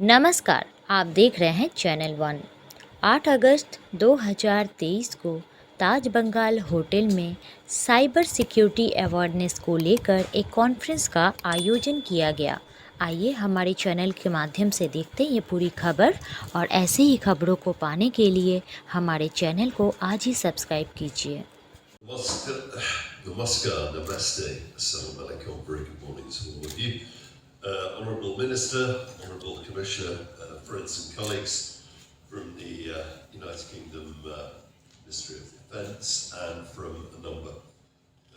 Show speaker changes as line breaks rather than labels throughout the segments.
नमस्कार, आप देख रहे हैं चैनल वन। 8 अगस्त 2023 को ताज बंगाल होटल में साइबर सिक्योरिटी अवेयरनेस को लेकर एक कॉन्फ्रेंस का आयोजन किया गया। आइए हमारे चैनल के माध्यम से देखते हैं ये पूरी खबर, और ऐसे ही खबरों को पाने के लिए हमारे चैनल को आज ही सब्सक्राइब कीजिए।
Namaskar, Namaste, Assalamu alaikum, very good morning to all of you. Honourable Minister, Honourable Commissioner, friends and colleagues from the United Kingdom Ministry of Defence and from a number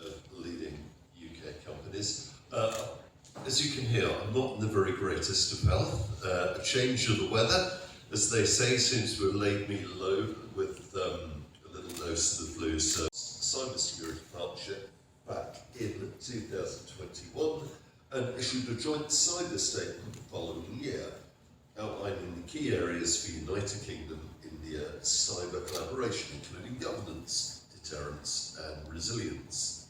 of leading UK companies. As you can hear, I'm not in the very greatest of health. A change of the weather, as they say, seems to have laid me low with a little dose of the flu. So cybersecurity partnership back in 2021 and issued a joint cyber statement the following year, outlining the key areas for United Kingdom-India cyber collaboration, including governance, deterrence and resilience.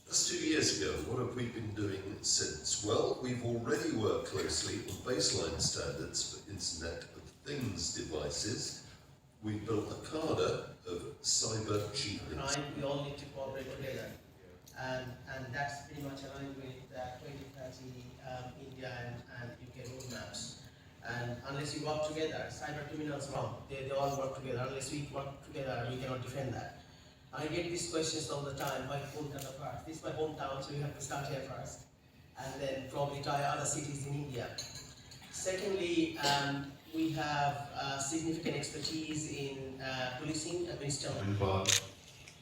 That's 2 years ago. What have we been doing since? Well, we've already worked closely on baseline standards for Internet of Things devices. We built a cadre of cyber champions.
We all need to cooperate together, and that's pretty much aligned with 2030 India and UK roadmaps. And unless we work together, cyber criminals wrong. They all work together. Unless we work together, we cannot defend that. I get these questions all the time. Why Kolkata first? This is my hometown, so we have to start here first, and then probably try other cities in India. Secondly, we have significant expertise in policing and
Soumen Paul,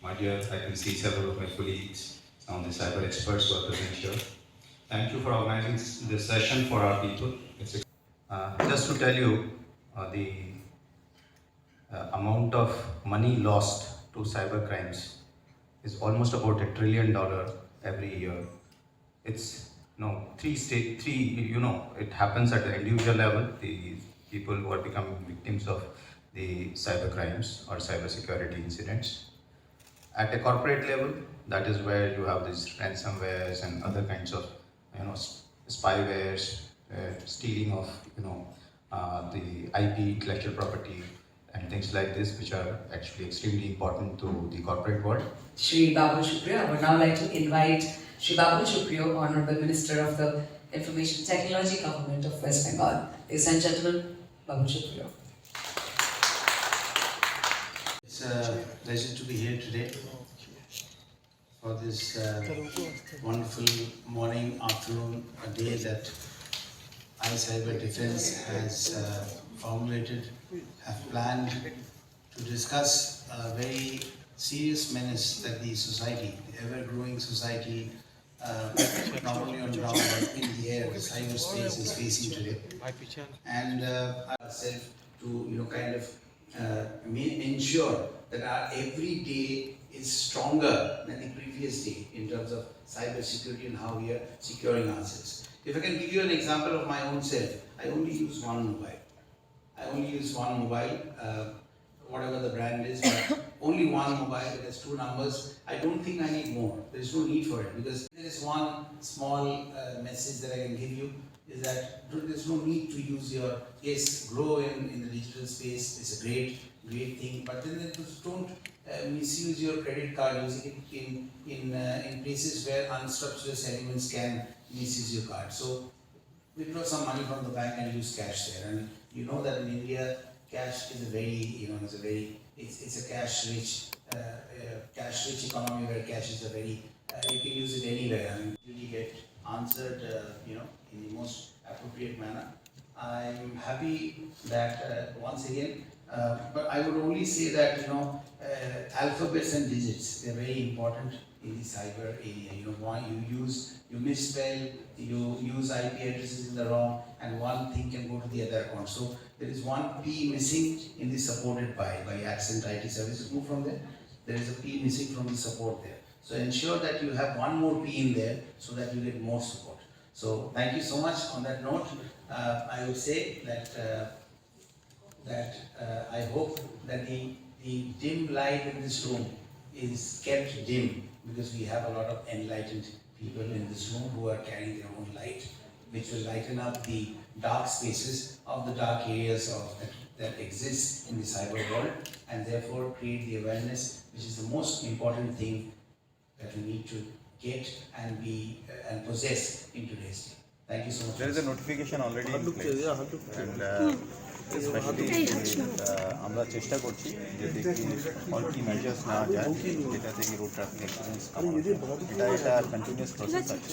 my dear, I can see several of my colleagues, some of the cyber experts who are present here. Thank you for organizing this session for our people. Just to tell you, the amount of money lost to cyber crimes is almost about $1 trillion every year. It's it happens at the individual level, the people who are becoming victims of the cyber crimes or cyber security incidents. At a corporate level, that is where you have these ransomwares and other kinds of spywares, stealing of the IP, intellectual property, and things like this, which are actually extremely important to the corporate world.
Shri Babul Supriya, I would now like to invite Shri Babul Supriya, Honourable Minister of the Information Technology Government of West Bengal. Ladies and gentlemen, Babul Supriya.
It's a pleasure to be here today for this wonderful morning, afternoon, a day that iCyber Defence has formulated, have planned to discuss a very serious menace that the society, the ever-growing society, not only on ground but in the air, the cyberspace is facing today. And ourselves to kind of ensure that our every day is stronger than the previous day in terms of cyber security and how we are securing ourselves. If I can give you an example of my own self, I only use one mobile. Whatever the brand is, but only one mobile. It has 2 numbers. I don't think I need more. There is no need for it, because there is one small message that I can give you, is that there is no need to use your, yes, grow in the digital space. It's a great thing, but then just don't misuse your credit card using it in places where unstructured elements can misuse your card. So withdraw some money from the bank and use cash there. And you know that in India, cash is a very, it's a cash-rich economy where cash is a very, you can use it anywhere. I mean, you get answered, in the most appropriate manner. I'm happy that once again, but I would only say that alphabets and digits, they're very important in the cyber area. You misspell, you use IP addresses in the wrong, and one thing can go to the other account. So there is one P missing in the supported by Accent IT Services. Move from there. There is a P missing from the support there. So ensure that you have one more P in there so that you get more support. So thank you so much. On that note, I would say that I hope that the dim light in this room is kept dim, because we have a lot of enlightened people in this room who are carrying their own light. which will lighten up the dark spaces of the dark areas that exist in the cyber world, and therefore create the awareness, which is the most important thing that we need to get and be and possess in today's day. Thank you so much.
There is a notification already in place, and especially আমরা চেষ্টা করছি যে দেখি all কি measures নেওয়া যায় যেটা থেকে রোড ট্রাফিক অ্যাক্সিডেন্টস এটা কন্টিনিউয়াস প্রসেস আছে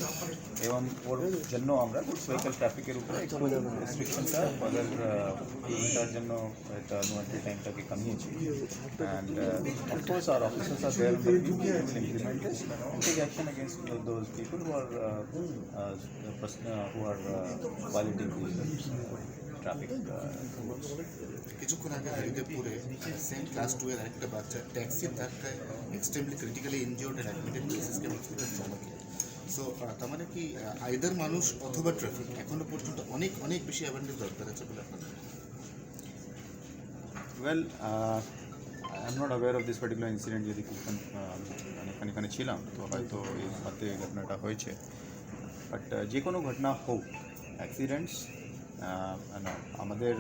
এবং ওর জন্য আমরা গুডস ভেহিকল ট্রাফিকের উপরে একটু রেস্ট্রিকশনটা ফাদার তার জন্য একটা নোয়ান্টি টাইমটাকে কমিয়েছি অ্যান্ড অফকোর্স আর অফিসার্স আর there implemented take action against those people who are violating the traffic rules.
কিছুক্ষণ আগে হরিদেবপুরে সেন্ট ক্লাস 2 এর আরেকটা বাচ্চা ট্যাক্সির ধাক্কায় extremely critically injured and admitted কেসেসকে হসপিটাল চলাকে সো তার মানে কি আইদার মানুষ অথবা ট্রাফিক এখনো পর্যন্ত অনেক অনেক বেশি অ্যাওয়ারনেস দরকার আছে বলে আপনার
Well, I'm not aware of this particular incident যদি এখানে ছিলাম তো হয়তো এই হাতে ঘটনাটা হয়েছে বাট যে কোনো ঘটনা হোক অ্যাক্সিডেন্টস আমাদের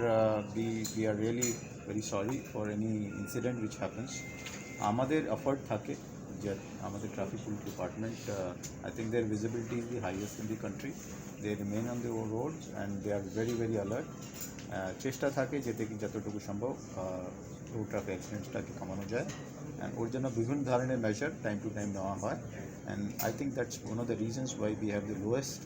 we are really very sorry for any incident which happens আমাদের এফর্ট থাকে যে আমাদের traffic police department I think their visibility is the highest in the country. They remain on the roads and they are very very alert. চেষ্টা থাকে যতটুকু সম্ভব road traffic অ্যাক্সিডেন্টসটাকে কমানো যায় অ্যান্ড ওর জন্য বিভিন্ন ধরনের মেজার টাইম টু টাইম নেওয়া হয় and I think that's one of the reasons why we have the lowest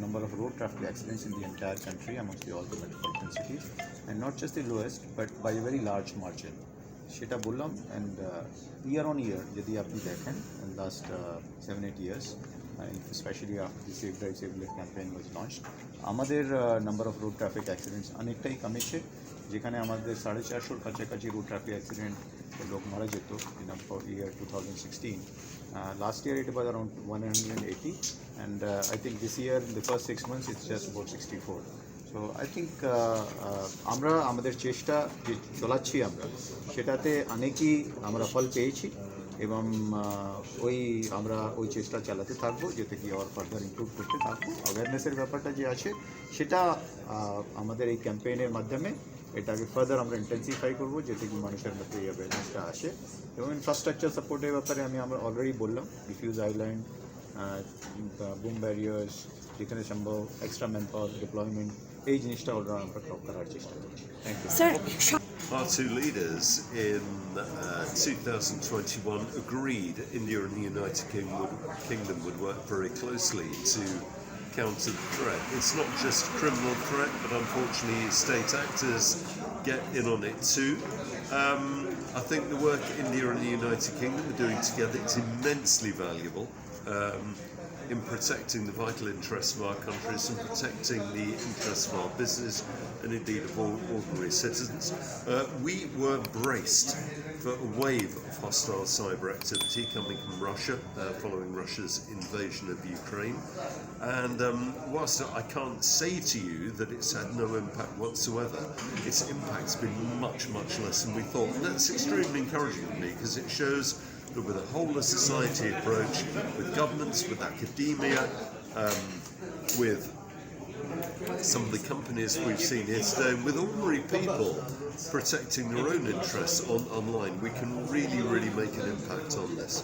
number of road traffic accidents in the entire country amongst all the metropolitan cities, and not just the lowest but by a very large margin. সেটা বললাম and year on year যদি আপনি দেখেন in last 7-8 years especially after the Safe Drive Save Life campaign was launched আমাদের number of road traffic accidents অনেকটাই কমেছে যেখানে আমাদের 450 কাছাকাছি রোড ট্রাফিক অ্যাক্সিডেন্ট লোক মারা যেত in year 2016. Last year it was around 180 and I think this year in the first 6 months it's just about 64. So I think আমরা আমাদের চেষ্টা যে চালাচ্ছি আমরা সেটাতে অনেকই আমরা ফল পেয়েছি এবং আমরা ওই চেষ্টা চালাতে থাকবো যাতে কি আর ফার্দার ইমপ্রুভ করতে থাকবো অ্যাওয়ারনেসের ব্যাপারটা যে আছে সেটা আমাদের এই ক্যাম্পেইনের মাধ্যমে এটাকে ফার্দার আমরা ইন্টেন্সিফাই করবো যাতে কি মানুষের মধ্যে এই অ্যাওয়ারনেসটা আসে এবং ইনফ্রাস্ট্রাকচার সাপোর্টের ব্যাপারে আমরা অলরেডি বললাম ডিফিউজ আইল্যান্ড বুম ব্যারিয়ার্স যেখানে সম্ভব এক্সট্রা ম্যান পাওয়ার ডিপ্লয়মেন্ট এই জিনিসটা আমরা করার চেষ্টা করছি thank you
Our two leaders in 2021 agreed India and the United Kingdom would work very closely to counter the threat. It's not just a criminal threat, but unfortunately state actors get in on it too. I think the work India and the United Kingdom are doing together is immensely valuable in protecting the vital interests of our countries and protecting the interests of our business and indeed of all ordinary citizens. We were braced for a wave of hostile cyber activity coming from Russia following Russia's invasion of Ukraine. And whilst I can't say to you that it's had no impact whatsoever, its impact's been much, much less than we thought. And that's extremely encouraging to me because it shows that with a whole of society approach, with governments, with academia, with some of the companies we've seen here today, and with ordinary people protecting their own interests online, we can really, really make an impact on this.